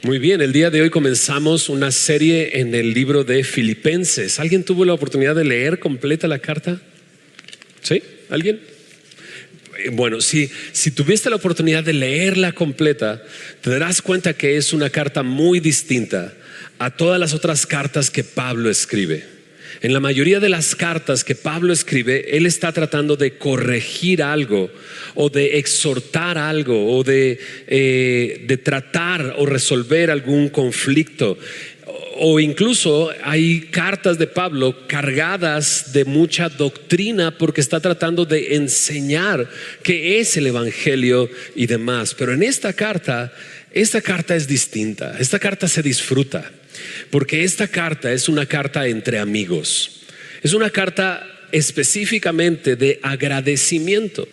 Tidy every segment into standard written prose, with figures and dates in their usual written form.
Muy bien, el día de hoy comenzamos una serie en el libro de Filipenses. ¿Alguien tuvo la oportunidad de leer completa la carta? ¿Sí? ¿Alguien? Bueno, si tuviste la oportunidad de leerla completa, te darás cuenta que es una carta muy distinta a todas las otras cartas que Pablo escribe. En la mayoría de las cartas que Pablo escribe, él está tratando de corregir algo o de exhortar algo o de tratar o resolver algún conflicto. O incluso hay cartas de Pablo cargadas de mucha doctrina porque está tratando de enseñar qué es el evangelio y demás. Pero en esta carta es distinta. Esta carta se disfruta porque esta carta es una carta entre amigos. Es una carta específicamente de agradecimiento.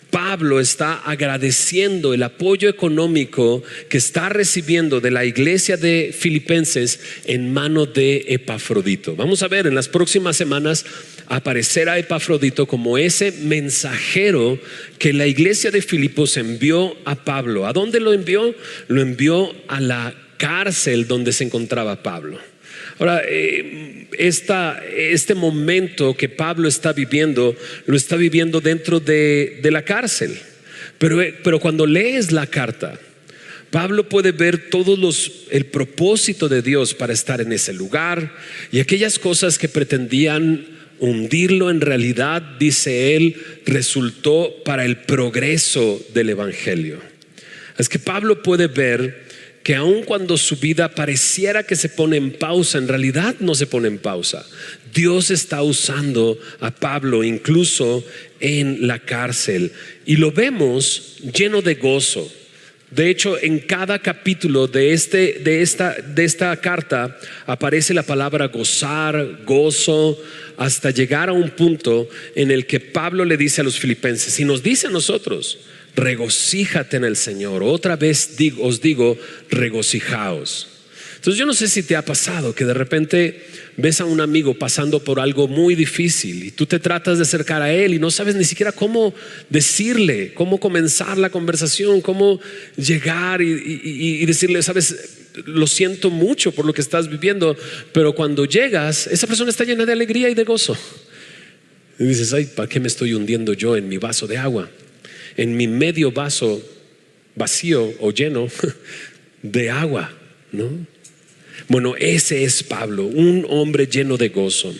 Pablo está agradeciendo el apoyo económico que está recibiendo de la iglesia de Filipenses en mano de Epafrodito. Vamos a ver en las próximas semanas aparecer a Epafrodito como ese mensajero que la iglesia de Filipos envió a Pablo. ¿A dónde lo envió? Lo envió a la cárcel donde se encontraba Pablo. Ahora, este momento que Pablo está viviendo, lo está viviendo dentro de la cárcel. Pero cuando lees la carta, Pablo puede ver el propósito de Dios para estar en ese lugar y aquellas cosas que pretendían hundirlo, en realidad, dice él, resultó para el progreso del evangelio. Es que Pablo puede ver que aun cuando su vida pareciera que se pone en pausa, en realidad no se pone en pausa. Dios está usando a Pablo incluso en la cárcel y lo vemos lleno de gozo. De hecho, en cada capítulo de esta carta aparece la palabra gozar, gozo, hasta llegar a un punto en el que Pablo le dice a los filipenses y nos dice a nosotros: regocíjate en el Señor. Otra vez os digo, regocijaos. Entonces yo no sé si te ha pasado que de repente ves a un amigo pasando por algo muy difícil y tú te tratas de acercar a él y no sabes ni siquiera cómo decirle, cómo comenzar la conversación, cómo llegar y decirle: sabes, lo siento mucho por lo que estás viviendo. Pero cuando llegas, esa persona está llena de alegría y de gozo y dices: ay, ¿para qué me estoy hundiendo yo en mi vaso de agua? En mi medio vaso vacío o lleno de agua, ¿no? Bueno, ese es Pablo, un hombre lleno de gozo.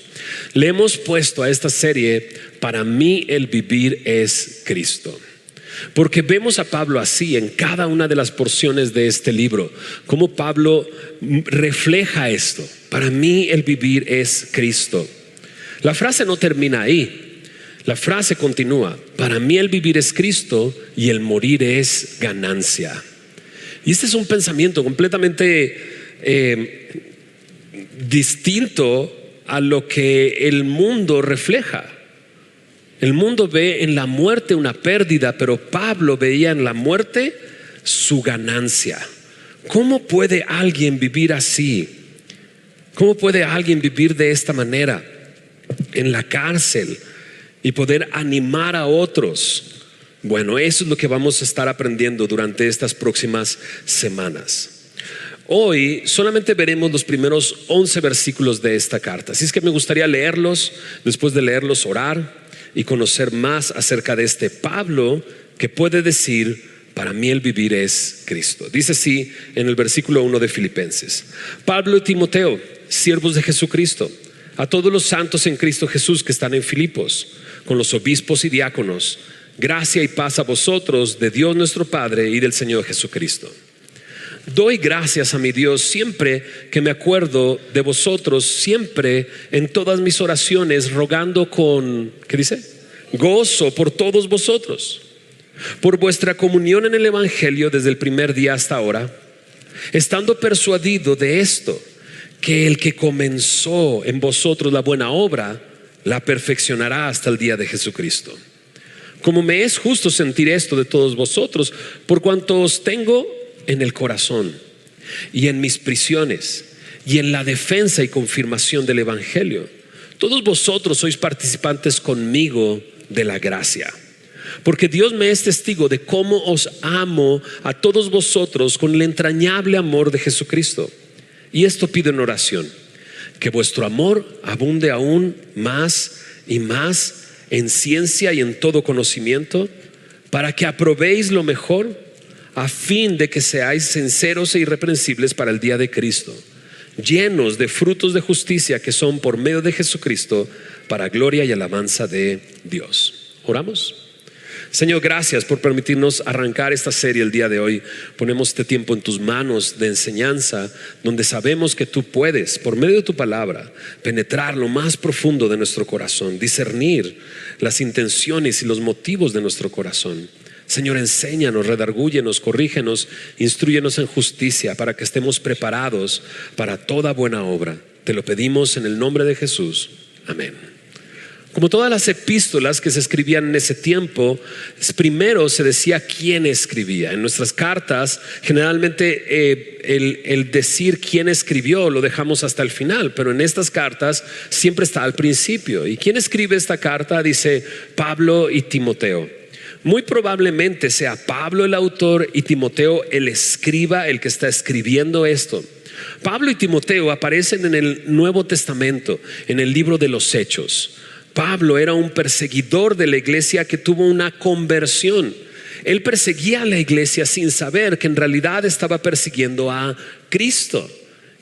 Le hemos puesto a esta serie: para mí el vivir es Cristo. Porque vemos a Pablo así en cada una de las porciones de este libro, cómo Pablo refleja esto: para mí el vivir es Cristo. La frase no termina ahí. La frase continúa: para mí el vivir es Cristo y el morir es ganancia. Y este es un pensamiento completamente distinto a lo que el mundo refleja. El mundo ve en la muerte una pérdida, pero Pablo veía en la muerte su ganancia. ¿Cómo puede alguien vivir así? ¿Cómo puede alguien vivir de esta manera en la cárcel y poder animar a otros? Bueno, eso es lo que vamos a estar aprendiendo durante estas próximas semanas. Hoy solamente veremos los primeros 11 versículos de esta carta, así es que me gustaría leerlos, después de leerlos orar y conocer más acerca de este Pablo que puede decir: para mí el vivir es Cristo. Dice así en el versículo 1 de Filipenses: Pablo y Timoteo, siervos de Jesucristo, a todos los santos en Cristo Jesús que están en Filipos, con los obispos y diáconos, gracia y paz a vosotros de Dios nuestro Padre y del Señor Jesucristo. Doy gracias a mi Dios siempre que me acuerdo de vosotros, siempre en todas mis oraciones, rogando con, ¿qué dice? Gozo por todos vosotros, por vuestra comunión en el evangelio desde el primer día hasta ahora, estando persuadido de esto, que el que comenzó en vosotros la buena obra la perfeccionará hasta el día de Jesucristo. Como me es justo sentir esto de todos vosotros, por cuanto os tengo en el corazón y en mis prisiones y en la defensa y confirmación del evangelio. Todos vosotros sois participantes conmigo de la gracia. porque Dios me es testigo de cómo os amo a todos vosotros con el entrañable amor de Jesucristo. Y esto pido en oración, que vuestro amor abunde aún más y más en ciencia y en todo conocimiento, para que aprobéis lo mejor, a fin de que seáis sinceros e irreprensibles para el día de Cristo, llenos de frutos de justicia que son por medio de Jesucristo, para gloria y alabanza de Dios. Oramos. Señor, gracias por permitirnos arrancar esta serie el día de hoy. Ponemos este tiempo en tus manos de enseñanza, donde sabemos que tú puedes, por medio de tu palabra, penetrar lo más profundo de nuestro corazón, discernir las intenciones y los motivos de nuestro corazón. Señor, enséñanos, redargúyenos, corrígenos, instrúyenos en justicia, para que estemos preparados para toda buena obra. Te lo pedimos en el nombre de Jesús. Amén. Como todas las epístolas que se escribían en ese tiempo, primero se decía quién escribía. En nuestras cartas generalmente el decir quién escribió lo dejamos hasta el final, pero en estas cartas siempre está al principio. ¿Y quién escribe esta carta? Dice Pablo y Timoteo. Muy probablemente sea Pablo el autor y Timoteo el escriba, el que está escribiendo esto. Pablo y Timoteo aparecen en el Nuevo Testamento, en el libro de los Hechos. Pablo era un perseguidor de la iglesia que tuvo una conversión. Él perseguía a la iglesia sin saber que en realidad estaba persiguiendo a Cristo.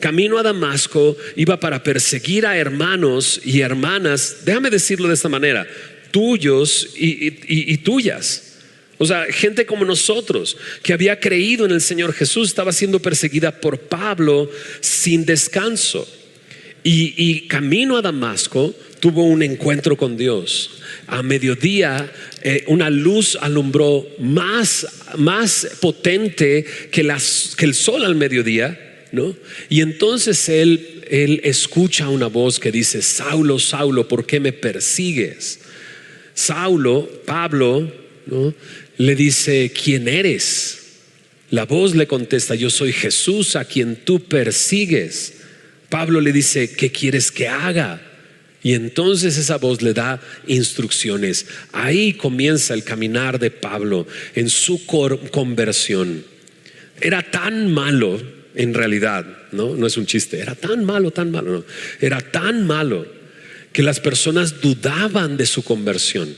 Camino a Damasco iba para perseguir a hermanos y hermanas, déjame decirlo de esta manera, tuyos y tuyas. O sea, gente como nosotros que había creído en el Señor Jesús estaba siendo perseguida por Pablo sin descanso. Y camino a Damasco tuvo un encuentro con Dios. A mediodía una luz alumbró más potente que el sol al mediodía, ¿no? Y entonces él escucha una voz que dice: Saulo, Saulo, ¿por qué me persigues? Pablo, ¿no?, le dice: ¿quién eres? La voz le contesta: yo soy Jesús a quien tú persigues. Pablo le dice: ¿qué quieres que haga? Y entonces esa voz le da instrucciones. Ahí comienza el caminar de Pablo en su conversión. Era tan malo, en realidad, no es un chiste, era tan malo, no. Era tan malo que las personas dudaban de su conversión.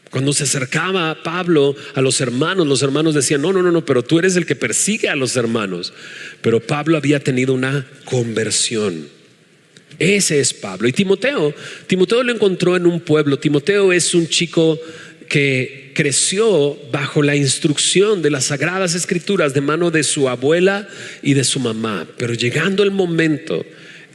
Cuando se acercaba Pablo a los hermanos decían: no, pero tú eres el que persigue a los hermanos. Pero Pablo había tenido una conversión. Ese es Pablo. Y Timoteo lo encontró en un pueblo. Timoteo es un chico que creció bajo la instrucción de las Sagradas Escrituras de mano de su abuela y de su mamá. Pero llegando el momento,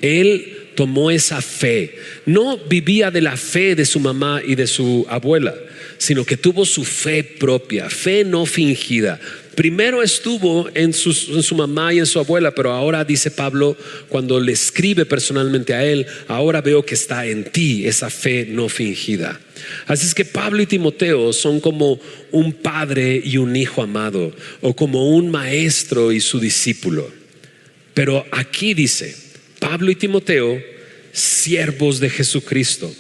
él tomó esa fe. No vivía de la fe de su mamá y de su abuela, sino que tuvo su fe propia, fe no fingida. Primero estuvo en su mamá y en su abuela, pero ahora, dice Pablo, cuando le escribe personalmente a él: ahora veo que está en ti esa fe no fingida. Así es que Pablo y Timoteo son como un padre y un hijo amado, o como un maestro y su discípulo. Pero aquí dice: Pablo y Timoteo, siervos de Jesucristo,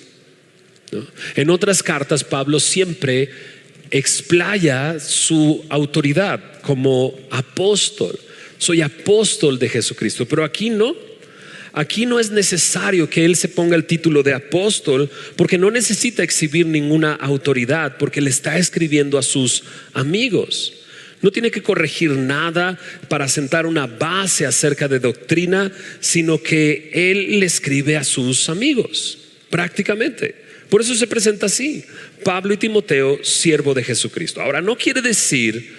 ¿no? En otras cartas Pablo siempre explaya su autoridad como apóstol. Soy apóstol de Jesucristo. Pero aquí no es necesario que él se ponga el título de apóstol, porque no necesita exhibir ninguna autoridad, porque le está escribiendo a sus amigos. No tiene que corregir nada para sentar una base acerca de doctrina, sino que él le escribe a sus amigos, prácticamente. Por eso se presenta así: Pablo y Timoteo, siervo de Jesucristo. Ahora, no quiere decir,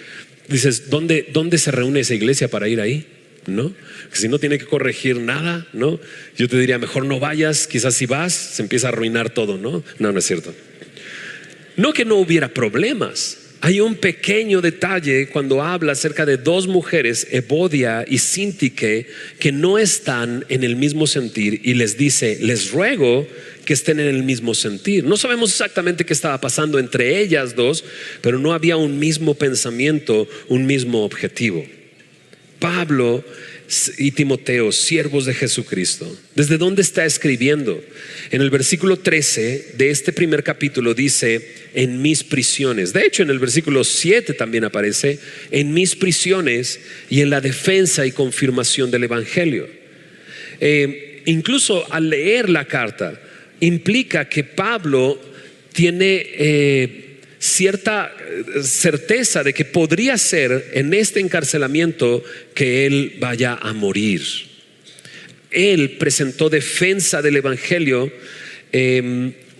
dices, ¿dónde se reúne esa iglesia para ir ahí? ¿No? Si no tiene que corregir nada, ¿no? Yo te diría: mejor no vayas. Quizás si vas se empieza a arruinar todo, ¿no? No es cierto. No que no hubiera problemas. Hay un pequeño detalle cuando habla acerca de dos mujeres, Evodia y Síntique, que no están en el mismo sentir, y les dice: les ruego que estén en el mismo sentir. No sabemos exactamente qué estaba pasando entre ellas dos, pero no había un mismo pensamiento, un mismo objetivo. Pablo y Timoteo, siervos de Jesucristo. ¿Desde dónde está escribiendo? En el versículo 13 de este primer capítulo dice: en mis prisiones. De hecho, en el versículo 7 también aparece: en mis prisiones y en la defensa y confirmación del evangelio. Incluso al leer la carta implica que Pablo tiene cierta certeza de que podría ser en este encarcelamiento que él vaya a morir. Él presentó defensa del evangelio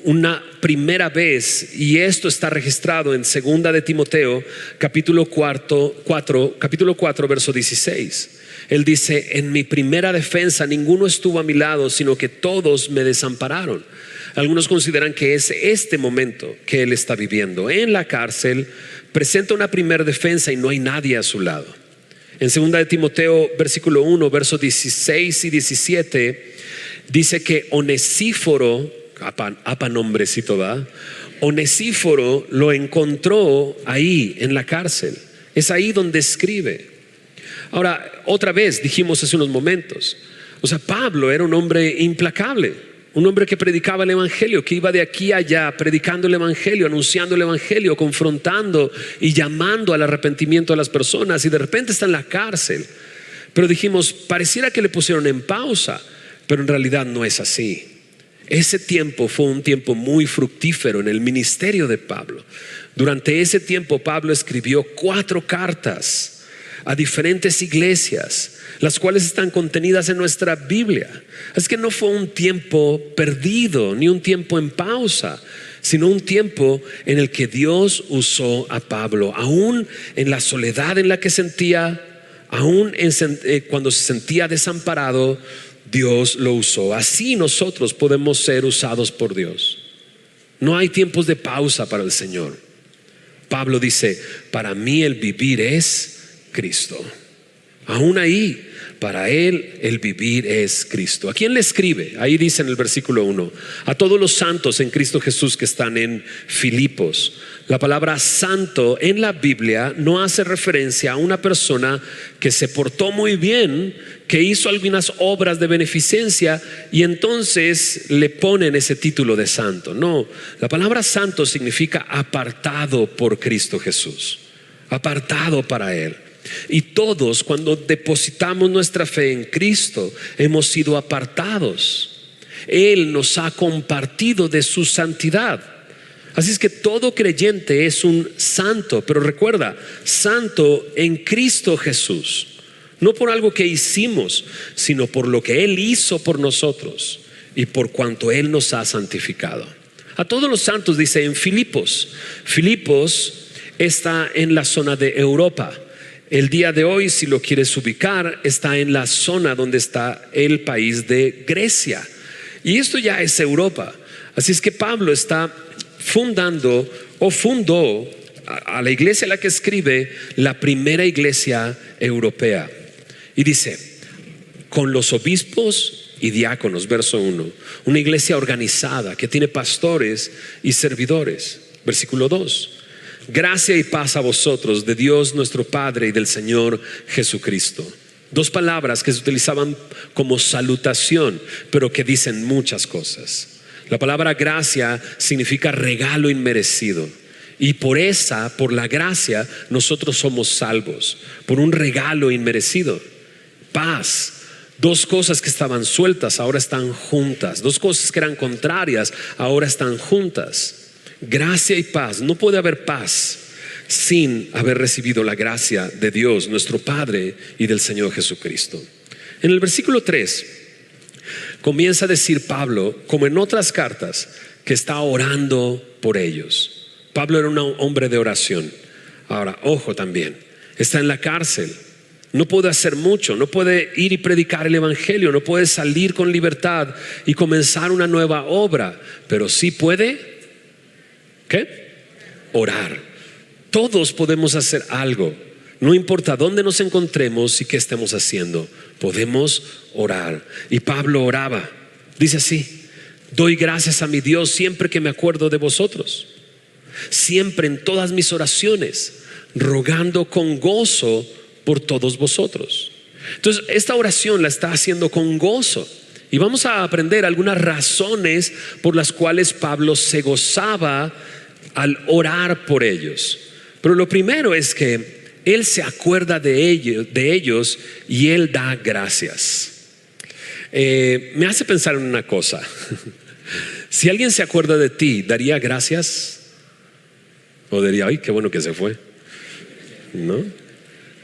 una primera vez, y esto está registrado en 2 de Timoteo capítulo 4 verso 16. Él dice: en mi primera defensa ninguno estuvo a mi lado, sino que todos me desampararon. Algunos consideran que es este momento que él está viviendo en la cárcel. Presenta una primera defensa y no hay nadie a su lado. En 2 de Timoteo versículo 1 versos 16 y 17 dice que Onesíforo, apa nombrecito, ¿verdad? Onesíforo lo encontró ahí en la cárcel. Es ahí donde escribe. Ahora, otra vez dijimos hace unos momentos, o sea, Pablo era un hombre implacable, un hombre que predicaba el evangelio, que iba de aquí a allá predicando el evangelio, anunciando el evangelio, confrontando y llamando al arrepentimiento a las personas, y de repente está en la cárcel. Pero dijimos, pareciera que le pusieron en pausa, pero en realidad no es así. Ese tiempo fue un tiempo muy fructífero en el ministerio de Pablo. Durante ese tiempo Pablo escribió 4 cartas a diferentes iglesias, las cuales están contenidas en nuestra Biblia. Es que no fue un tiempo perdido, ni un tiempo en pausa, sino un tiempo en el que Dios usó a Pablo, aún en la soledad en la que sentía, aún cuando se sentía desamparado. Dios lo usó. Así nosotros podemos ser usados por Dios. No hay tiempos de pausa para el Señor. Pablo dice: para mí el vivir es Cristo. Aún ahí, para él el vivir es Cristo. ¿A quién le escribe? Ahí dice en el versículo 1: a todos los santos en Cristo Jesús que están en Filipos. La palabra santo en la Biblia no hace referencia a una persona que se portó muy bien, que hizo algunas obras de beneficencia y entonces le ponen ese título de santo. No, la palabra santo significa apartado por Cristo Jesús, apartado para él. Y todos, cuando depositamos nuestra fe en Cristo, hemos sido apartados. Él nos ha compartido de su santidad. Así es que todo creyente es un santo. Pero recuerda, santo en Cristo Jesús, no por algo que hicimos, sino por lo que Él hizo por nosotros y por cuanto Él nos ha santificado. A todos los santos dice en Filipos. Filipos está en la zona de Europa. El día de hoy, si lo quieres ubicar, está en la zona donde está el país de Grecia. Y esto ya es Europa. Así es que Pablo está fundó a la iglesia a la que escribe, la primera iglesia europea. Y dice: con los obispos y diáconos, verso 1, una iglesia organizada que tiene pastores y servidores. Versículo 2: gracia y paz a vosotros de Dios nuestro Padre y del Señor Jesucristo. 2 palabras que se utilizaban como salutación, pero que dicen muchas cosas. La palabra gracia significa regalo inmerecido, y por la gracia nosotros somos salvos, por un regalo inmerecido. Paz: 2 cosas que estaban sueltas ahora están juntas, 2 cosas que eran contrarias ahora están juntas. Gracia y paz. No puede haber paz sin haber recibido la gracia de Dios nuestro Padre y del Señor Jesucristo. En el versículo 3 comienza a decir Pablo, como en otras cartas, que está orando por ellos. Pablo era un hombre de oración. Ahora, ojo también, está en la cárcel, no puede hacer mucho, no puede ir y predicar el evangelio, no puede salir con libertad y comenzar una nueva obra, pero sí puede, ¿qué? Orar. Todos podemos hacer algo, no importa dónde nos encontremos y qué estemos haciendo, podemos orar. Y Pablo oraba, dice así: doy gracias a mi Dios siempre que me acuerdo de vosotros, siempre en todas mis oraciones, rogando con gozo por todos vosotros. Entonces esta oración la está haciendo con gozo. Y vamos a aprender algunas razones por las cuales Pablo se gozaba al orar por ellos. Pero lo primero es que él se acuerda de ellos y él da gracias. Me hace pensar en una cosa. Si alguien se acuerda de ti, ¿daría gracias? ¿O diría, ay, qué bueno que se fue? ¿No?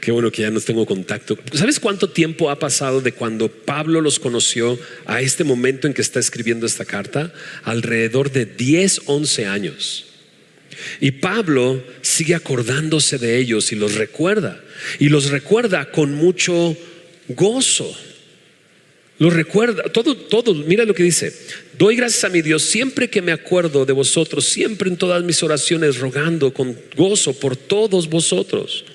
Qué bueno que ya no tengo contacto. ¿Sabes cuánto tiempo ha pasado de cuando Pablo los conoció a este momento en que está escribiendo esta carta? Alrededor de 10, 11 años. Y Pablo sigue acordándose de ellos y los recuerda. Y los recuerda con mucho gozo. Los recuerda, todo, mira lo que dice: doy gracias a mi Dios siempre que me acuerdo de vosotros, siempre en todas mis oraciones, rogando con gozo por todos vosotros.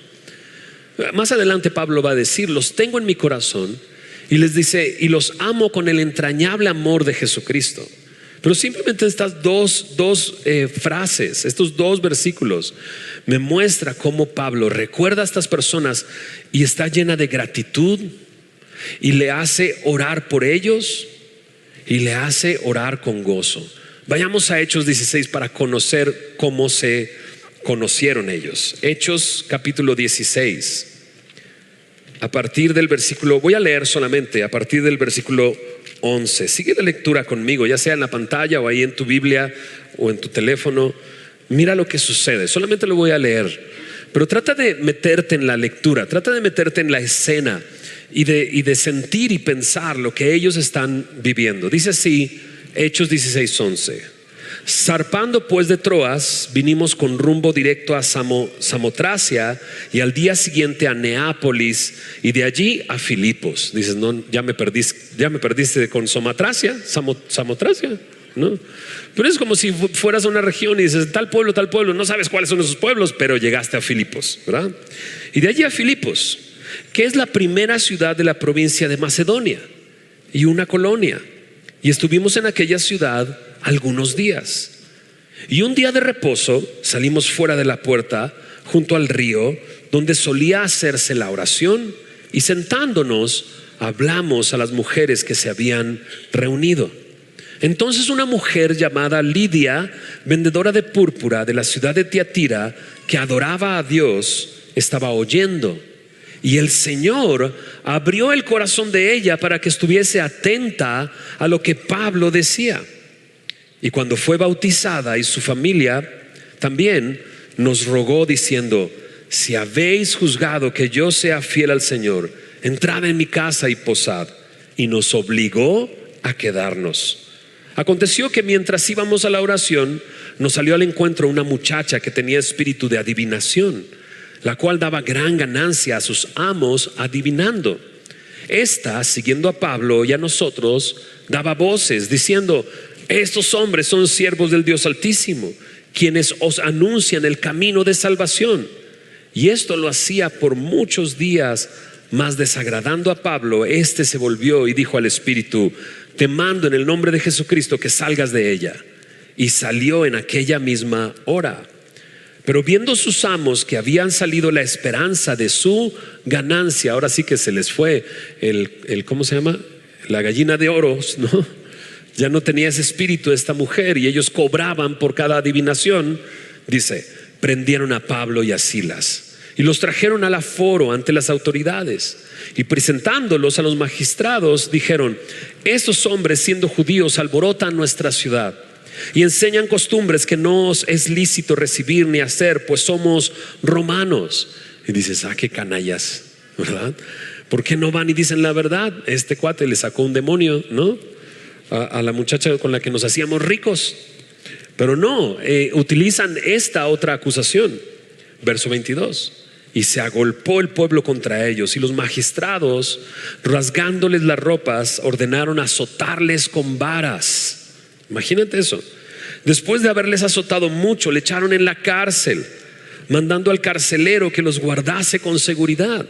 Más adelante Pablo va a decir: los tengo en mi corazón, y les dice, y los amo con el entrañable amor de Jesucristo. Pero simplemente estas dos frases, estos dos versículos, me muestra cómo Pablo recuerda a estas personas y está llena de gratitud, y le hace orar por ellos y le hace orar con gozo. Vayamos a Hechos 16 para conocer cómo se conocieron ellos. Hechos capítulo 16. A partir del versículo, voy a leer solamente a partir del versículo 11. Sigue la lectura conmigo, ya sea en la pantalla o ahí en tu Biblia o en tu teléfono. Mira lo que sucede, solamente lo voy a leer, pero trata de meterte en la lectura, trata de meterte en la escena y de sentir y pensar lo que ellos están viviendo. Dice así, Hechos 16:11. Zarpando pues de Troas, vinimos con rumbo directo a Samotracia, y al día siguiente a Neápolis, y de allí a Filipos. Dices, no, ya me perdiste con Samotracia, ¿no? Pero es como si fueras a una región y dices, tal pueblo, no sabes cuáles son esos pueblos, pero llegaste a Filipos, ¿verdad? Y de allí a Filipos, que es la primera ciudad de la provincia de Macedonia y una colonia. Y estuvimos en aquella ciudad algunos días. Y un día de reposo salimos fuera de la puerta, junto al río, donde solía hacerse la oración, y sentándonos hablamos a las mujeres que se habían reunido. Entonces una mujer llamada Lidia, vendedora de púrpura de la ciudad de Tiatira, que adoraba a Dios, estaba oyendo. Y el Señor abrió el corazón de ella para que estuviese atenta a lo que Pablo decía. Y cuando fue bautizada y su familia también, nos rogó diciendo: si habéis juzgado que yo sea fiel al Señor, entrad en mi casa y posad. Y nos obligó a quedarnos. Aconteció que mientras íbamos a la oración, nos salió al encuentro una muchacha que tenía espíritu de adivinación, la cual daba gran ganancia a sus amos adivinando. Esta, siguiendo a Pablo y a nosotros, daba voces diciendo: estos hombres son siervos del Dios Altísimo, quienes os anuncian el camino de salvación. Y esto lo hacía por muchos días, mas desagradando a Pablo, este se volvió y dijo al espíritu: te mando en el nombre de Jesucristo que salgas de ella. Y salió en aquella misma hora. Pero viendo sus amos que habían salido la esperanza de su ganancia, ahora sí que se les fue ¿cómo se llama? La gallina de oro, ¿no? Ya no tenía ese espíritu de esta mujer, y ellos cobraban por cada adivinación. Dice, prendieron a Pablo y a Silas y los trajeron al aforo ante las autoridades, y presentándolos a los magistrados dijeron: estos hombres, siendo judíos, alborotan nuestra ciudad y enseñan costumbres que no os es lícito recibir ni hacer, pues somos romanos. Y dices, qué canallas, ¿verdad? ¿Por qué no van y dicen la verdad? Este cuate le sacó un demonio, ¿no? A la muchacha con la que nos hacíamos ricos. Pero no, utilizan esta otra acusación. Verso 22. Y se agolpó el pueblo contra ellos, y los magistrados, rasgándoles las ropas, ordenaron azotarles con varas. Imagínate eso. Después de haberles azotado mucho, le echaron en la cárcel, mandando al carcelero que los guardase con seguridad,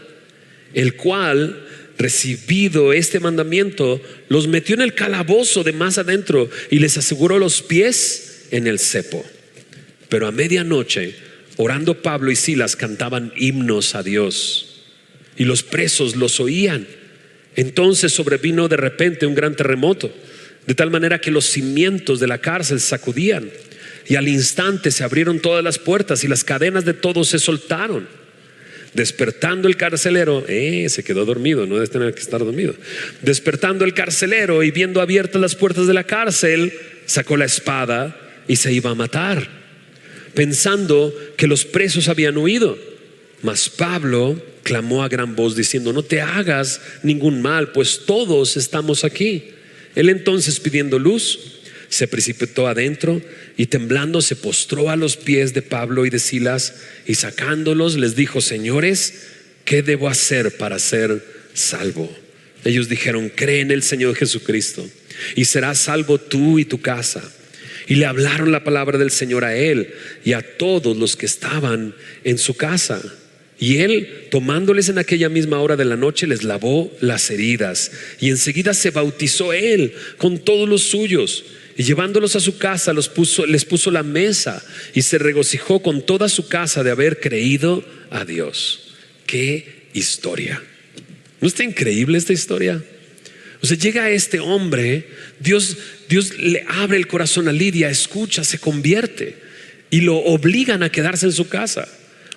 el cual, recibido este mandamiento, los metió en el calabozo de más adentro y les aseguró los pies en el cepo. Pero a medianoche, orando, Pablo y Silas cantaban himnos a Dios, y los presos los oían. Entonces sobrevino de repente un gran terremoto, de tal manera que los cimientos de la cárcel se sacudían, y al instante se abrieron todas las puertas y las cadenas de todos se soltaron. Despertando el carcelero, se quedó dormido, no debe tener que estar dormido. Despertando el carcelero y viendo abiertas las puertas de la cárcel, sacó la espada y se iba a matar, pensando que los presos habían huido. Mas Pablo clamó a gran voz diciendo: no te hagas ningún mal, pues todos estamos aquí. Él entonces, pidiendo luz, se precipitó adentro y temblando se postró a los pies de Pablo y de Silas, y sacándolos les dijo: señores, ¿qué debo hacer para ser salvo? Ellos dijeron: cree en el Señor Jesucristo y serás salvo tú y tu casa. Y le hablaron la palabra del Señor a él y a todos los que estaban en su casa. Y él, tomándoles en aquella misma hora de la noche, les lavó las heridas, y enseguida se bautizó él con todos los suyos. Y llevándolos a su casa les puso la mesa, y se regocijó con toda su casa de haber creído a Dios. ¡Qué historia! ¿No está increíble esta historia? O sea, llega este hombre, Dios le abre el corazón a Lidia, escucha, se convierte, y lo obligan a quedarse en su casa.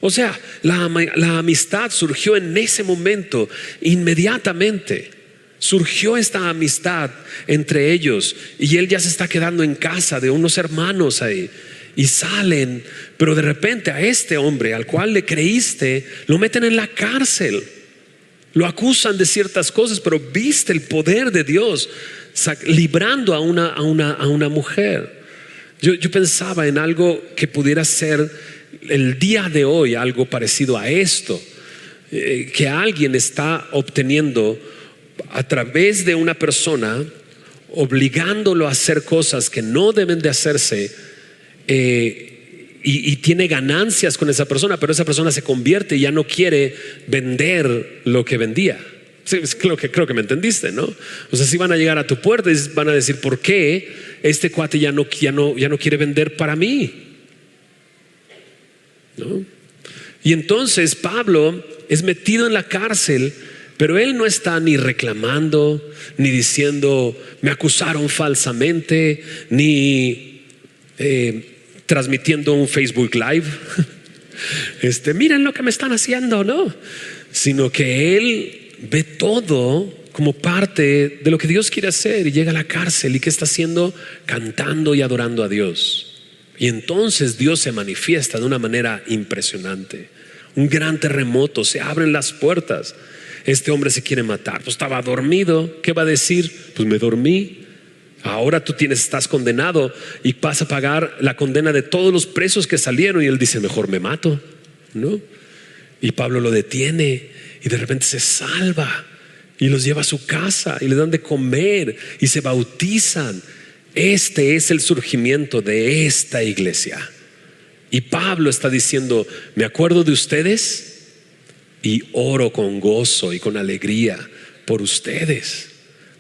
O sea, la amistad surgió en ese momento, inmediatamente. Surgió esta amistad entre ellos, y él ya se está quedando en casa de unos hermanos ahí, y salen, pero de repente a este hombre al cual le creíste lo meten en la cárcel, lo acusan de ciertas cosas, pero viste el poder de Dios librando a una mujer. Yo pensaba en algo que pudiera ser el día de hoy, algo parecido a esto, que alguien está obteniendo a través de una persona, obligándolo a hacer cosas que no deben de hacerse, y tiene ganancias con esa persona, pero esa persona se convierte y ya no quiere vender lo que vendía. Sí, creo que me entendiste, ¿no? O sea, si van a llegar a tu puerta y van a decir: ¿por qué este cuate ya no quiere vender para mí? ¿No? Y entonces Pablo es metido en la cárcel, pero él no está ni reclamando, ni diciendo: me acusaron falsamente, ni transmitiendo un Facebook Live miren lo que me están haciendo, no, sino que él ve todo como parte de lo que Dios quiere hacer, y llega a la cárcel, y ¿qué está haciendo? Cantando y adorando a Dios. Y entonces Dios se manifiesta de una manera impresionante. Un gran terremoto, se abren las puertas. Este hombre se quiere matar, pues estaba dormido. ¿Qué va a decir? Pues me dormí. Ahora tú estás condenado y vas a pagar la condena de todos los presos que salieron. Y él dice: mejor me mato, ¿no? Y Pablo lo detiene, y de repente se salva y los lleva a su casa y le dan de comer y se bautizan. Este es el surgimiento de esta iglesia. Y Pablo está diciendo: me acuerdo de ustedes y oro con gozo y con alegría por ustedes,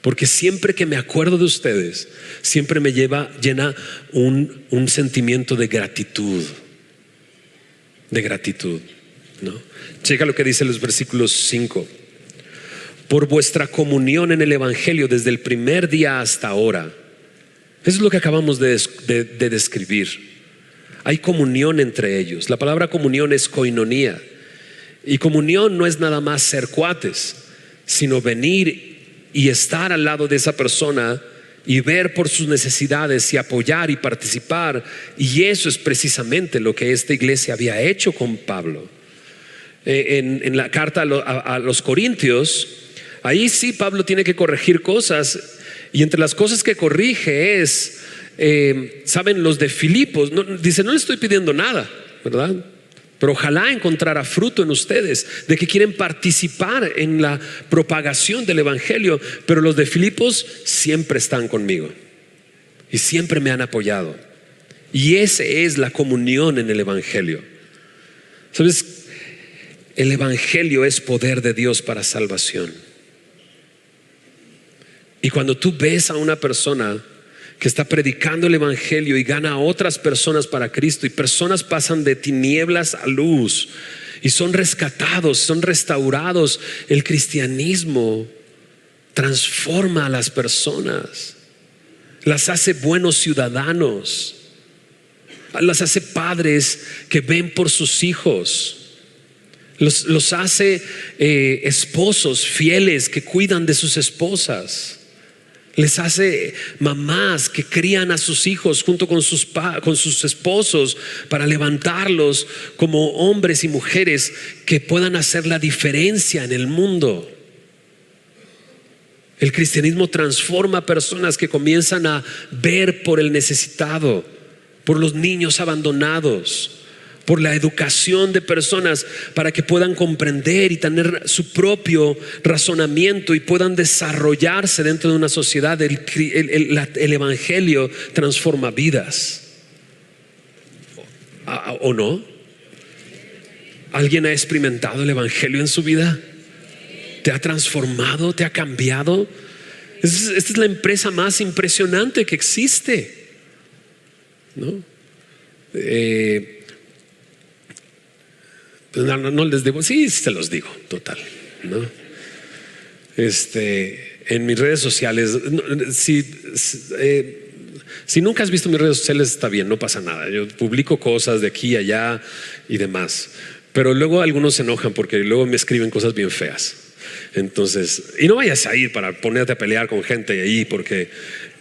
porque siempre que me acuerdo de ustedes, siempre me llena un sentimiento de gratitud, ¿no? Checa lo que dice los versículos 5. Por vuestra comunión en el evangelio desde el primer día hasta ahora. Eso es lo que acabamos de describir. Hay comunión entre ellos. La palabra comunión es koinonía, y comunión no es nada más ser cuates, sino venir y estar al lado de esa persona y ver por sus necesidades y apoyar y participar. Y eso es precisamente lo que esta iglesia había hecho con Pablo. En la carta a los Corintios, ahí sí Pablo tiene que corregir cosas, y entre las cosas que corrige es, saben, los de Filipos, dice: no le estoy pidiendo nada, ¿verdad? Pero ojalá encontrara fruto en ustedes, de que quieren participar en la propagación del evangelio. Pero los de Filipos siempre están conmigo y siempre me han apoyado, y esa es la comunión en el evangelio. ¿Sabes? El evangelio es poder de Dios para salvación. Y cuando tú ves a una persona que está predicando el evangelio y gana a otras personas para Cristo, y personas pasan de tinieblas a luz, y son rescatados, son restaurados. El cristianismo transforma a las personas, las hace buenos ciudadanos, las hace padres que ven por sus hijos, los hace esposos fieles que cuidan de sus esposas, les hace mamás que crían a sus hijos junto con sus esposos para levantarlos como hombres y mujeres que puedan hacer la diferencia en el mundo. El cristianismo transforma a personas que comienzan a ver por el necesitado, por los niños abandonados, por la educación de personas para que puedan comprender y tener su propio razonamiento y puedan desarrollarse dentro de una sociedad. El evangelio transforma vidas. ¿O no? ¿Alguien ha experimentado el evangelio en su vida? ¿Te ha transformado? ¿Te ha cambiado? Esta es la empresa más impresionante que existe, ¿no? No les digo, sí, se los digo, total, ¿no? En mis redes sociales, si nunca has visto mis redes sociales, está bien, no pasa nada. Yo publico cosas de aquí y allá y demás, pero luego algunos se enojan porque luego me escriben cosas bien feas. Entonces, y no vayas a ir para ponerte a pelear con gente ahí, porque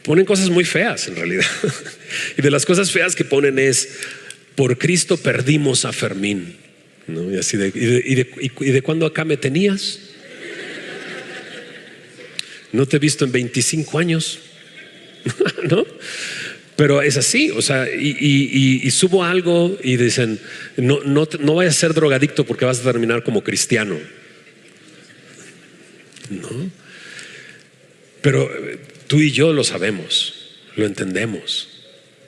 ponen cosas muy feas en realidad. Y de las cosas feas que ponen es: por Cristo perdimos a Fermín, ¿no? Y así ¿y de cuándo acá me tenías? No te he visto en 25 años, ¿no? Pero es así, o sea, y subo algo y dicen: no vayas a ser drogadicto porque vas a terminar como cristiano, ¿no? Pero tú y yo lo sabemos, lo entendemos.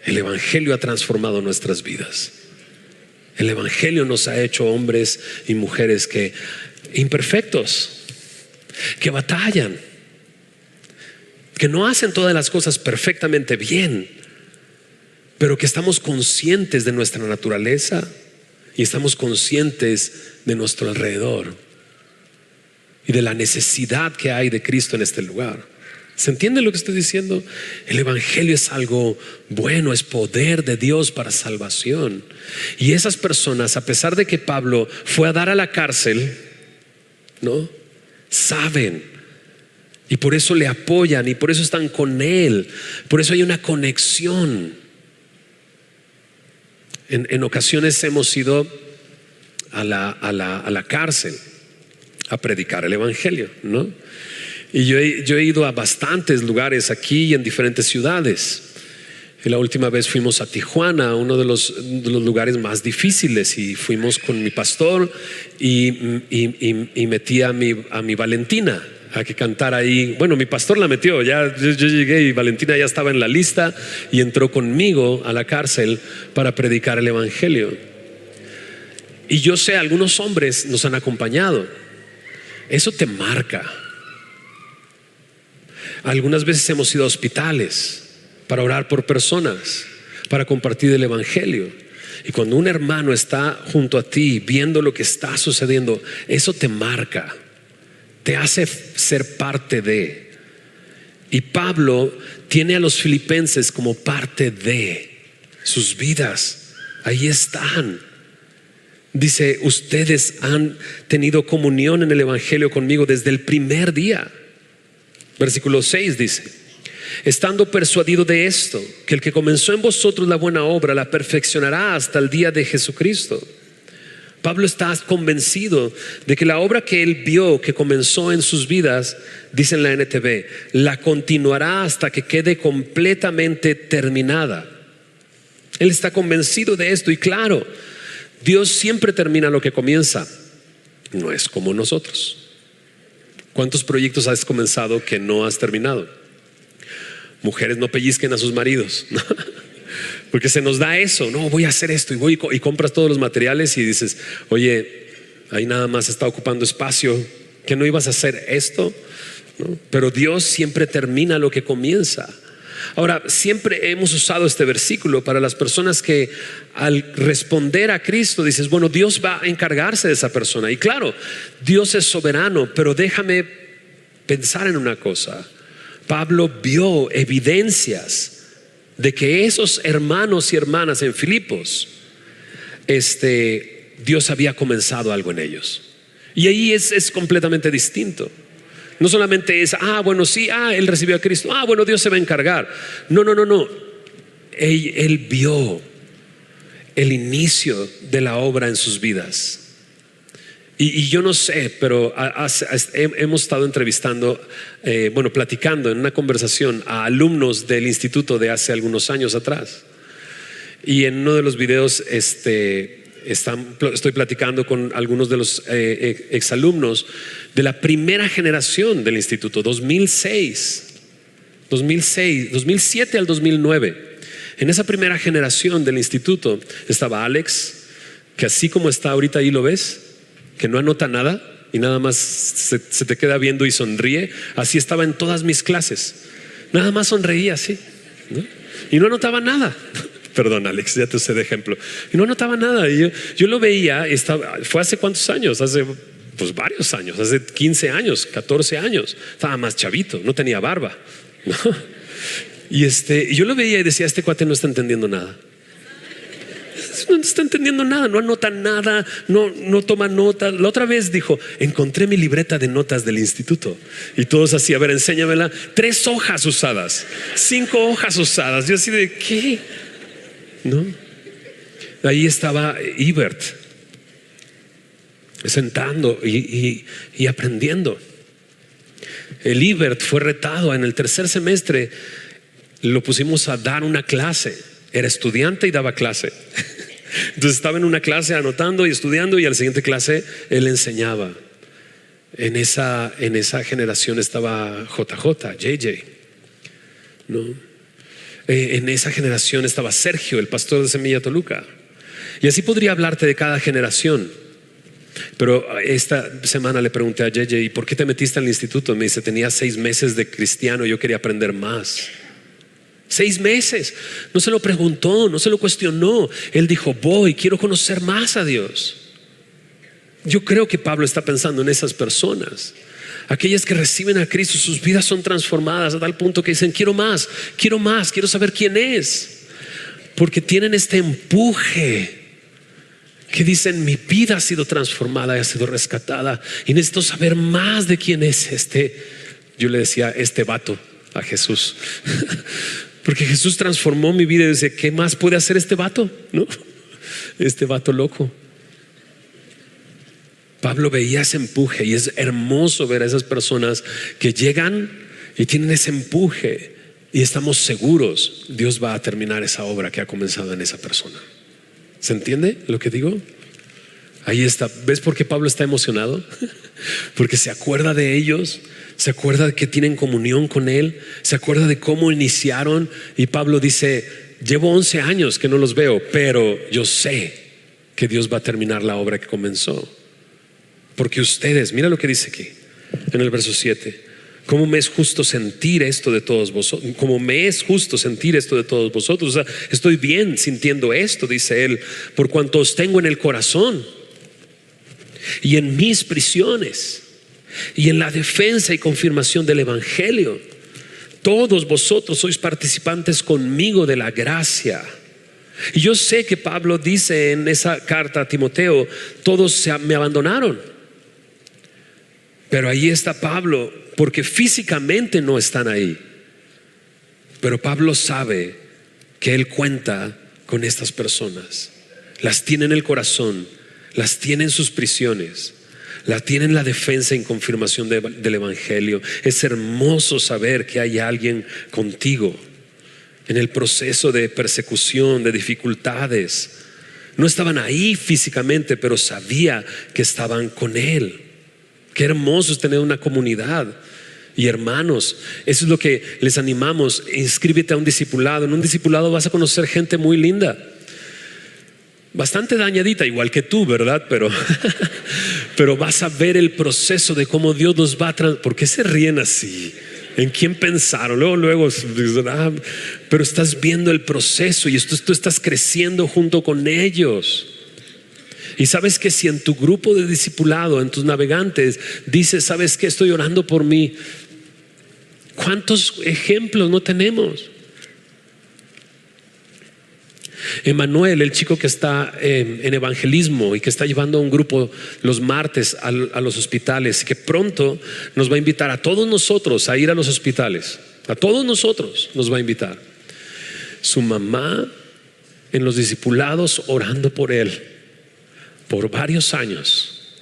El evangelio ha transformado nuestras vidas. El evangelio nos ha hecho hombres y mujeres que imperfectos, que batallan, que no hacen todas las cosas perfectamente bien, pero que estamos conscientes de nuestra naturaleza y estamos conscientes de nuestro alrededor y de la necesidad que hay de Cristo en este lugar. ¿Se entiende lo que estoy diciendo? El evangelio es algo bueno, es poder de Dios para salvación. Y esas personas, a pesar de que Pablo fue a dar a la cárcel, ¿no? Saben, y por eso le apoyan, y por eso están con él, por eso hay una conexión. En ocasiones hemos ido a la cárcel a predicar el evangelio, ¿no? Y yo he ido a bastantes lugares aquí y en diferentes ciudades. Y la última vez fuimos a Tijuana, uno de los lugares más difíciles, y fuimos con mi pastor y metí a mi Valentina a que cantara ahí. Bueno, mi pastor la metió, yo llegué y Valentina ya estaba en la lista y entró conmigo a la cárcel para predicar el evangelio. Y yo sé, algunos hombres nos han acompañado. Eso te marca. Algunas veces hemos ido a hospitales para orar por personas, para compartir el evangelio. Y cuando un hermano está junto a ti viendo lo que está sucediendo, eso te marca, te hace ser parte de. Y Pablo tiene a los filipenses como parte de sus vidas. Ahí están. Dice: ustedes han tenido comunión en el evangelio conmigo desde el primer día. Versículo 6 dice: estando persuadido de esto, que el que comenzó en vosotros la buena obra la perfeccionará hasta el día de Jesucristo. Pablo está convencido de que la obra que él vio que comenzó en sus vidas, dice en la NTV, la continuará hasta que quede completamente terminada. Él está convencido de esto. Y claro, Dios siempre termina lo que comienza. No es como nosotros. ¿Cuántos proyectos has comenzado que no has terminado? Mujeres, no pellizquen a sus maridos, ¿no? Porque se nos da eso. No, voy a hacer esto, y voy y compras todos los materiales y dices: oye, ahí nada más está ocupando espacio, ¿que no ibas a hacer esto? ¿No? Pero Dios siempre termina lo que comienza. Ahora, siempre hemos usado este versículo para las personas que al responder a Cristo dices, bueno, Dios va a encargarse de esa persona. Y claro, Dios es soberano, pero déjame pensar en una cosa. Pablo vio evidencias de que esos hermanos y hermanas en Filipos, Dios había comenzado algo en ellos. Y ahí es completamente distinto. No solamente es, bueno, sí, él recibió a Cristo, bueno, Dios se va a encargar. No. Él vio el inicio de la obra en sus vidas. Y yo no sé, pero hemos estado entrevistando, platicando en una conversación a alumnos del instituto de hace algunos años atrás. Y en uno de los videos estoy platicando con algunos de los exalumnos de la primera generación del instituto, 2007 al 2009. En esa primera generación del instituto estaba Alex, que así como está ahorita ahí lo ves, que no anota nada y nada más se te queda viendo y sonríe. Así estaba en todas mis clases, nada más sonreía así, ¿no? Y no anotaba nada. Perdón, Alex, ya te usé de ejemplo. Y no anotaba nada. Y yo lo veía, fue hace cuántos años, hace varios años, hace 15 años, 14 años. Estaba más chavito, no tenía barba, ¿no? Y yo lo veía y decía, este cuate no está entendiendo nada. No está entendiendo nada, no anota nada, no toma notas. La otra vez dijo, encontré mi libreta de notas del instituto. Y todos así, a ver, enséñamela. 3 hojas usadas, 5 hojas usadas. Yo así de, ¿qué? ¿No? Ahí estaba Ibert, sentando y aprendiendo. El Ibert fue retado en el tercer semestre, lo pusimos a dar una clase. Era estudiante y daba clase. Entonces estaba en una clase anotando y estudiando, y a la siguiente clase él enseñaba. En esa generación estaba JJ, ¿no? En esa generación estaba Sergio, el pastor de Semilla Toluca. Y así podría hablarte de cada generación. Pero esta semana le pregunté a JJ, ¿y por qué te metiste al instituto? Me dice, tenía 6 meses de cristiano, yo quería aprender más. 6 meses, no se lo preguntó, no se lo cuestionó. Él dijo, quiero conocer más a Dios. Yo creo que Pablo está pensando en esas personas, aquellas que reciben a Cristo, sus vidas son transformadas a tal punto que dicen, quiero más, quiero saber quién es, porque tienen este empuje que dicen, mi vida ha sido transformada y ha sido rescatada y necesito saber más de quién es yo le decía, vato a Jesús. Porque Jesús transformó mi vida y dice, ¿qué más puede hacer este vato? ¿No? Este vato loco. Pablo veía ese empuje, y es hermoso ver a esas personas que llegan y tienen ese empuje, y estamos seguros Dios va a terminar esa obra que ha comenzado en esa persona. ¿Se entiende lo que digo? Ahí está. ¿Ves por qué Pablo está emocionado? Porque se acuerda de ellos, se acuerda de que tienen comunión con él, se acuerda de cómo iniciaron. Y Pablo dice, llevo 11 años que no los veo, pero yo sé que Dios va a terminar la obra que comenzó. Porque ustedes, mira lo que dice aquí en el verso 7, ¿cómo me es justo sentir esto de todos vosotros? ¿Cómo me es justo sentir esto de todos vosotros? O sea, estoy bien sintiendo esto, dice él, por cuanto os tengo en el corazón y en mis prisiones y en la defensa y confirmación del evangelio. Todos vosotros sois participantes conmigo de la gracia. Y yo sé que Pablo dice en esa carta a Timoteo, todos me abandonaron. Pero ahí está Pablo, porque físicamente no están ahí. Pero Pablo sabe que él cuenta con estas personas. Las tiene en el corazón, las tiene en sus prisiones, las tiene en la defensa y confirmación del evangelio. Es hermoso saber que hay alguien contigo en el proceso de persecución, de dificultades. No estaban ahí físicamente, pero sabía que estaban con él. Qué hermoso es tener una comunidad y hermanos. Eso es lo que les animamos. Inscríbete a un discipulado. En un discipulado vas a conocer gente muy linda, bastante dañadita, igual que tú, ¿verdad? Pero vas a ver el proceso de cómo Dios nos va a ¿Por qué se ríen así? ¿En quién pensaron? Luego dicen, pero estás viendo el proceso y tú estás creciendo junto con ellos. Y sabes que si en tu grupo de discipulado, en tus navegantes, dices, ¿sabes qué? Estoy orando por mí. ¿Cuántos ejemplos no tenemos? Emanuel, el chico que está en evangelismo y que está llevando a un grupo los martes a los hospitales, que pronto nos va a invitar a todos nosotros a ir a los hospitales. A todos nosotros nos va a invitar. Su mamá en los discipulados orando por él por varios años.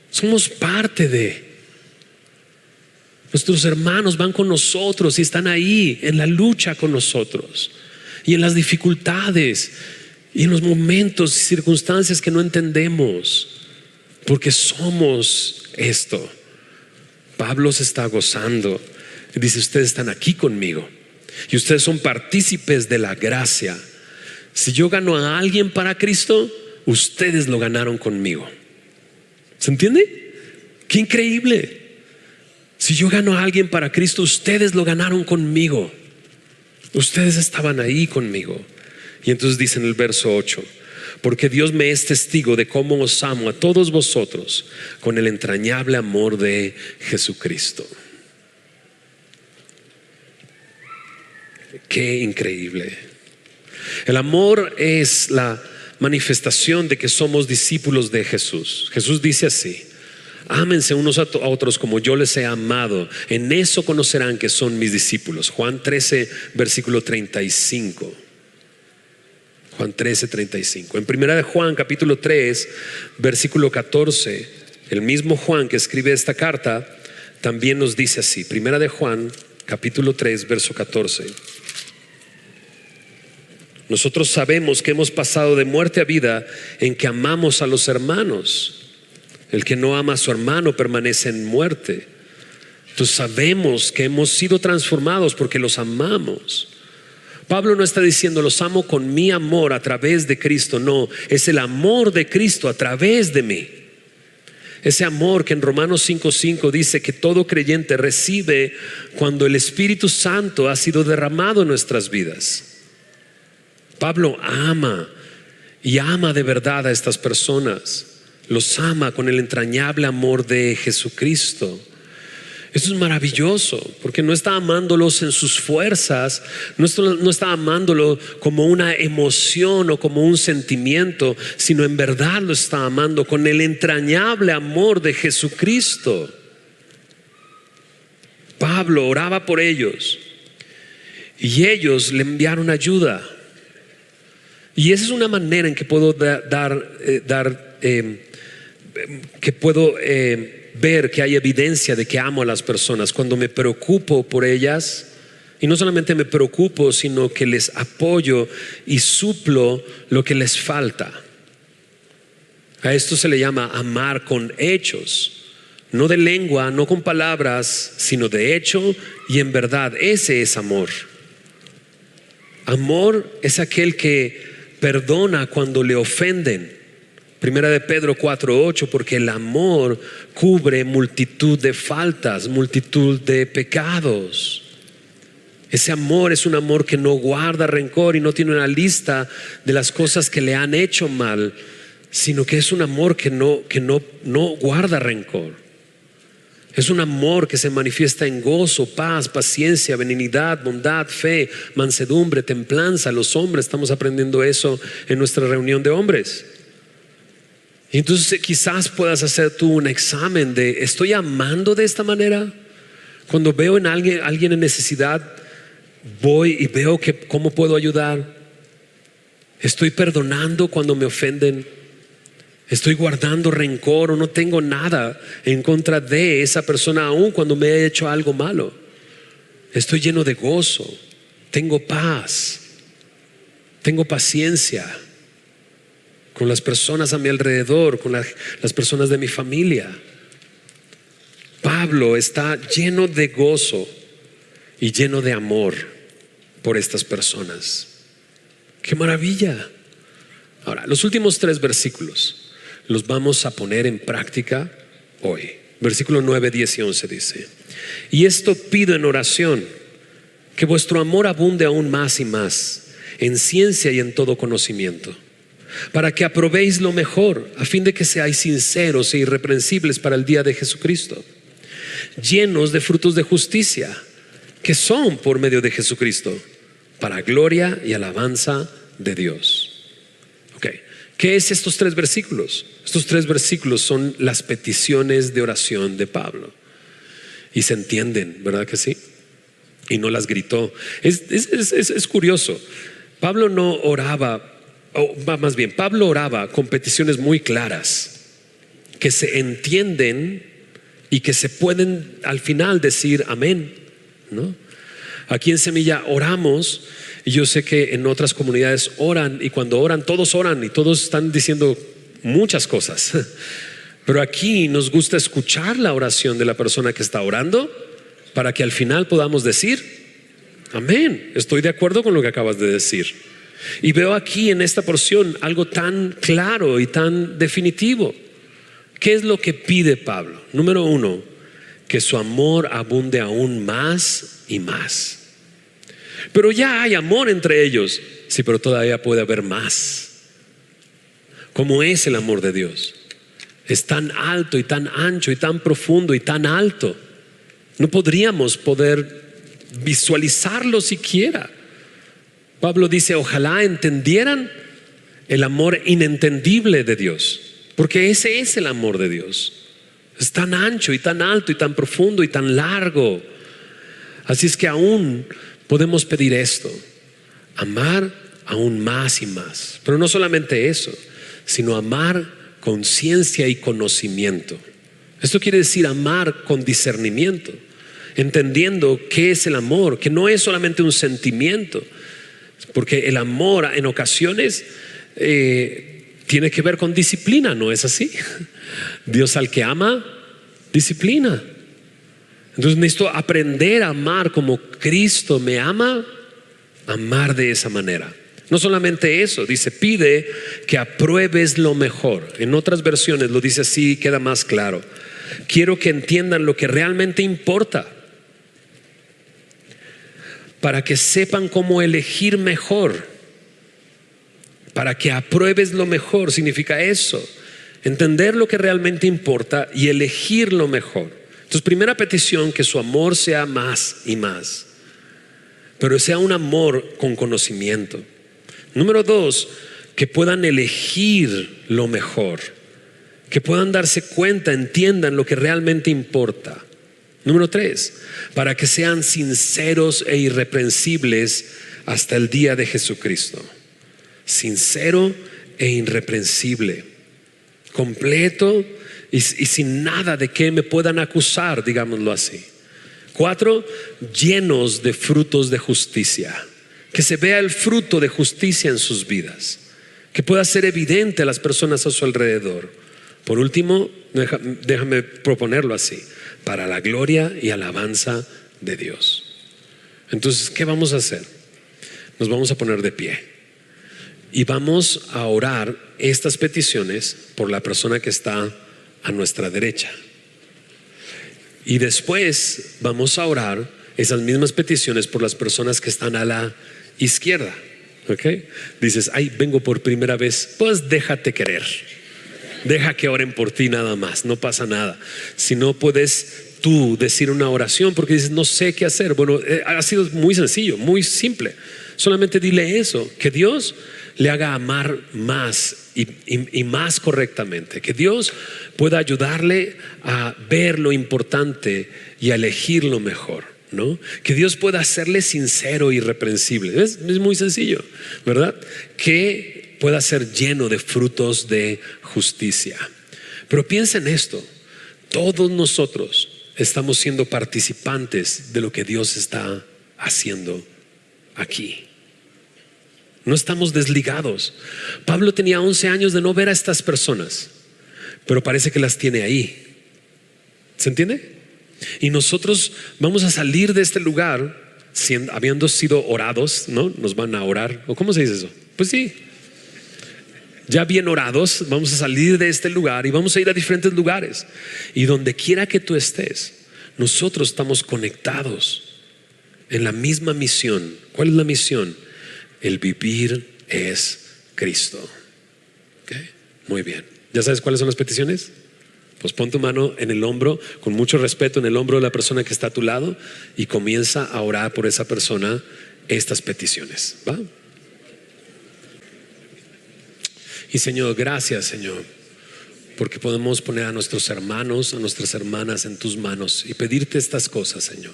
Somos parte de. Nuestros hermanos van con nosotros y están ahí en la lucha con nosotros. Y en las dificultades y en los momentos y circunstancias que no entendemos, porque somos esto. Pablo se está gozando. Dice, ustedes están aquí conmigo y ustedes son partícipes de la gracia. Si yo gano a alguien para Cristo, ustedes lo ganaron conmigo. ¿Se entiende? Qué increíble. Si yo gano a alguien para Cristo, ustedes lo ganaron conmigo. Ustedes estaban ahí conmigo. Y entonces dice en el verso 8, porque Dios me es testigo de cómo os amo a todos vosotros con el entrañable amor de Jesucristo. Qué increíble. El amor es la manifestación de que somos discípulos de Jesús. Jesús dice así: ámense unos a otros como yo les he amado. En eso conocerán que son mis discípulos. Juan 13, versículo 35. Juan 13, 35. En primera de Juan, capítulo 3, versículo 14, el mismo Juan que escribe esta carta también nos dice así. Primera de Juan, capítulo 3, verso 14. Nosotros sabemos que hemos pasado de muerte a vida en que amamos a los hermanos. El que no ama a su hermano permanece en muerte. Entonces sabemos que hemos sido transformados porque los amamos. Pablo no está diciendo los amo con mi amor a través de Cristo. No, es el amor de Cristo a través de mí. Ese amor que en Romanos 5:5 dice que todo creyente recibe cuando el Espíritu Santo ha sido derramado en nuestras vidas. Pablo ama y ama de verdad a estas personas. Los ama con el entrañable amor de Jesucristo. Eso es maravilloso, porque no está amándolos en sus fuerzas, no está amándolo como una emoción o como un sentimiento, sino en verdad lo está amando con el entrañable amor de Jesucristo. Pablo oraba por ellos y ellos le enviaron ayuda. Y esa es una manera en que puedo ver que hay evidencia de que amo a las personas, cuando me preocupo por ellas. Y no solamente me preocupo, sino que les apoyo y suplo lo que les falta. A esto se le llama amar con hechos, no de lengua, no con palabras, sino de hecho y en verdad. Ese es amor. Amor es aquel que perdona cuando le ofenden. Primera de Pedro 4:8, porque el amor cubre multitud de faltas, multitud de pecados. Ese amor es un amor que no guarda rencor y no tiene una lista de las cosas que le han hecho mal, sino que es un amor que no guarda rencor. Es un amor que se manifiesta en gozo, paz, paciencia, benignidad, bondad, fe, mansedumbre, templanza. Los hombres estamos aprendiendo eso en nuestra reunión de hombres. Y entonces quizás puedas hacer tú un examen de: ¿estoy amando de esta manera? Cuando veo en alguien en necesidad, voy y veo cómo puedo ayudar. ¿Estoy perdonando cuando me ofenden? ¿Estoy guardando rencor o no tengo nada en contra de esa persona aún cuando me ha hecho algo malo? Estoy lleno de gozo, tengo paz, tengo paciencia con las personas a mi alrededor, con las personas de mi familia. Pablo está lleno de gozo y lleno de amor por estas personas. ¡Qué maravilla! Ahora, los últimos 3 versículos los vamos a poner en práctica hoy. Versículo 9, 10 y 11 dice: y esto pido en oración, que vuestro amor abunde aún más y más en ciencia y en todo conocimiento, para que aprobéis lo mejor, a fin de que seáis sinceros e irreprensibles para el día de Jesucristo, llenos de frutos de justicia, que son por medio de Jesucristo, para gloria y alabanza de Dios. Okay. ¿Qué es estos 3 versículos? Estos 3 versículos son las peticiones de oración de Pablo. Y se entienden, ¿verdad que sí? Y no las gritó. Es curioso. Pablo no oraba, o más bien, Pablo oraba con peticiones muy claras, que se entienden y que se pueden al final decir amén, ¿no? Aquí en Semilla oramos, y yo sé que en otras comunidades oran, y cuando oran y todos están diciendo muchas cosas. Pero aquí nos gusta escuchar la oración de la persona que está orando, para que al final podamos decir amén, estoy de acuerdo con lo que acabas de decir. Y veo aquí en esta porción algo tan claro y tan definitivo. ¿Qué es lo que pide Pablo? Número 1, que su amor abunde aún más y más. Pero ya hay amor entre ellos. Sí, pero todavía puede haber más. ¿Cómo es el amor de Dios? Es tan alto y tan ancho y tan profundo y tan alto. No podríamos poder visualizarlo siquiera. Pablo dice: ojalá entendieran el amor inentendible de Dios, porque ese es el amor de Dios. Es tan ancho y tan alto y tan profundo y tan largo. Así es que aún podemos pedir esto: amar aún más y más. Pero no solamente eso, sino amar con ciencia y conocimiento. Esto quiere decir amar con discernimiento, entendiendo qué es el amor, que no es solamente un sentimiento, porque el amor en ocasiones tiene que ver con disciplina, ¿no es así? Dios al que ama, disciplina. Entonces necesito aprender a amar como Cristo me ama, amar de esa manera. No solamente eso, dice: pide que apruebes lo mejor. En otras versiones lo dice así, queda más claro: quiero que entiendan lo que realmente importa, para que sepan cómo elegir mejor. Para que apruebes lo mejor significa eso: entender lo que realmente importa y elegir lo mejor. Entonces, primera petición, que su amor sea más y más, pero sea un amor con conocimiento. Número 2, que puedan elegir lo mejor, que puedan darse cuenta, entiendan lo que realmente importa. Número 3, para que sean sinceros e irreprensibles hasta el día de Jesucristo. Sincero e irreprensible, completo y sin nada de que me puedan acusar, digámoslo así. 4, llenos de frutos de justicia, que se vea el fruto de justicia en sus vidas, que pueda ser evidente a las personas a su alrededor. Por último, déjame proponerlo así: para la gloria y alabanza de Dios. Entonces, ¿qué vamos a hacer? Nos vamos a poner de pie y vamos a orar estas peticiones por la persona que está a nuestra derecha, y después vamos a orar esas mismas peticiones por las personas que están a la izquierda. ¿Okay? Dices: ay, vengo por primera vez. Pues déjate querer, deja que oren por ti nada más, no pasa nada. Si no puedes tú decir una oración porque dices: no sé qué hacer, bueno, ha sido muy sencillo, muy simple. Solamente dile eso: que Dios le haga amar más y más correctamente, que Dios pueda ayudarle a ver lo importante y a elegir lo mejor, ¿no? Que Dios pueda hacerle sincero e irreprensible. Es muy sencillo, ¿verdad? Que pueda ser lleno de frutos de justicia. Pero piensa en esto: todos nosotros estamos siendo participantes de lo que Dios está haciendo aquí. No estamos desligados. Pablo tenía 11 años de no ver a estas personas, pero parece que las tiene ahí. ¿Se entiende? Y nosotros vamos a salir de este lugar habiendo sido orados, ¿no? Nos van a orar, ¿o cómo se dice eso? Pues sí, ya bien orados, vamos a salir de este lugar y vamos a ir a diferentes lugares. Y donde quiera que tú estés, nosotros estamos conectados en la misma misión. ¿Cuál es la misión? El vivir es Cristo. ¿Okay? Muy bien. ¿Ya sabes cuáles son las peticiones? Pues pon tu mano en el hombro, con mucho respeto, en el hombro de la persona que está a tu lado, y comienza a orar por esa persona estas peticiones. ¿Va? Y Señor, gracias, Señor, porque podemos poner a nuestros hermanos, a nuestras hermanas en tus manos y pedirte estas cosas, Señor.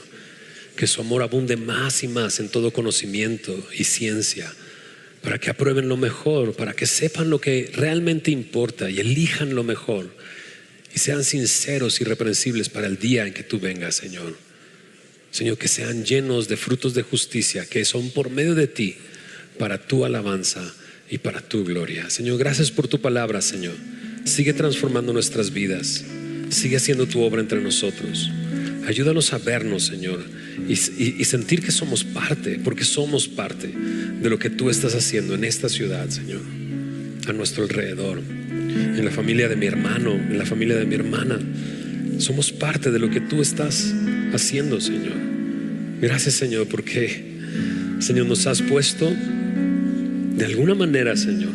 Que su amor abunde más y más en todo conocimiento y ciencia, para que aprueben lo mejor, para que sepan lo que realmente importa y elijan lo mejor, y sean sinceros y irreprensibles para el día en que tú vengas, Señor. Señor, que sean llenos de frutos de justicia, que son por medio de ti, para tu alabanza y para tu gloria. Señor, gracias por tu palabra, Señor. Sigue transformando nuestras vidas, sigue haciendo tu obra entre nosotros. Ayúdanos a vernos, Señor, y sentir que somos parte, porque somos parte de lo que tú estás haciendo en esta ciudad, Señor, a nuestro alrededor, en la familia de mi hermano, en la familia de mi hermana. Somos parte de lo que tú estás haciendo, Señor. Gracias, Señor, porque, Señor, nos has puesto de alguna manera, Señor,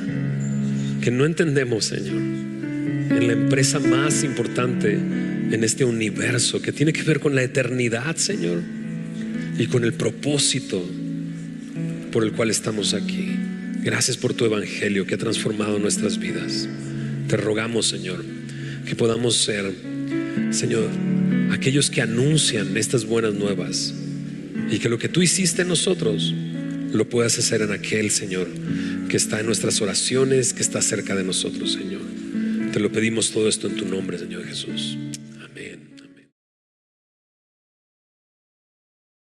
que no entendemos, Señor, en la empresa más importante en este universo, que tiene que ver con la eternidad, Señor, y con el propósito por el cual estamos aquí. Gracias por tu evangelio que ha transformado nuestras vidas. Te rogamos, Señor, que podamos ser, Señor, aquellos que anuncian estas buenas nuevas, y que lo que tú hiciste en nosotros lo puedas hacer en aquel, Señor, que está en nuestras oraciones, que está cerca de nosotros, Señor. Te lo pedimos todo esto en tu nombre, Señor Jesús.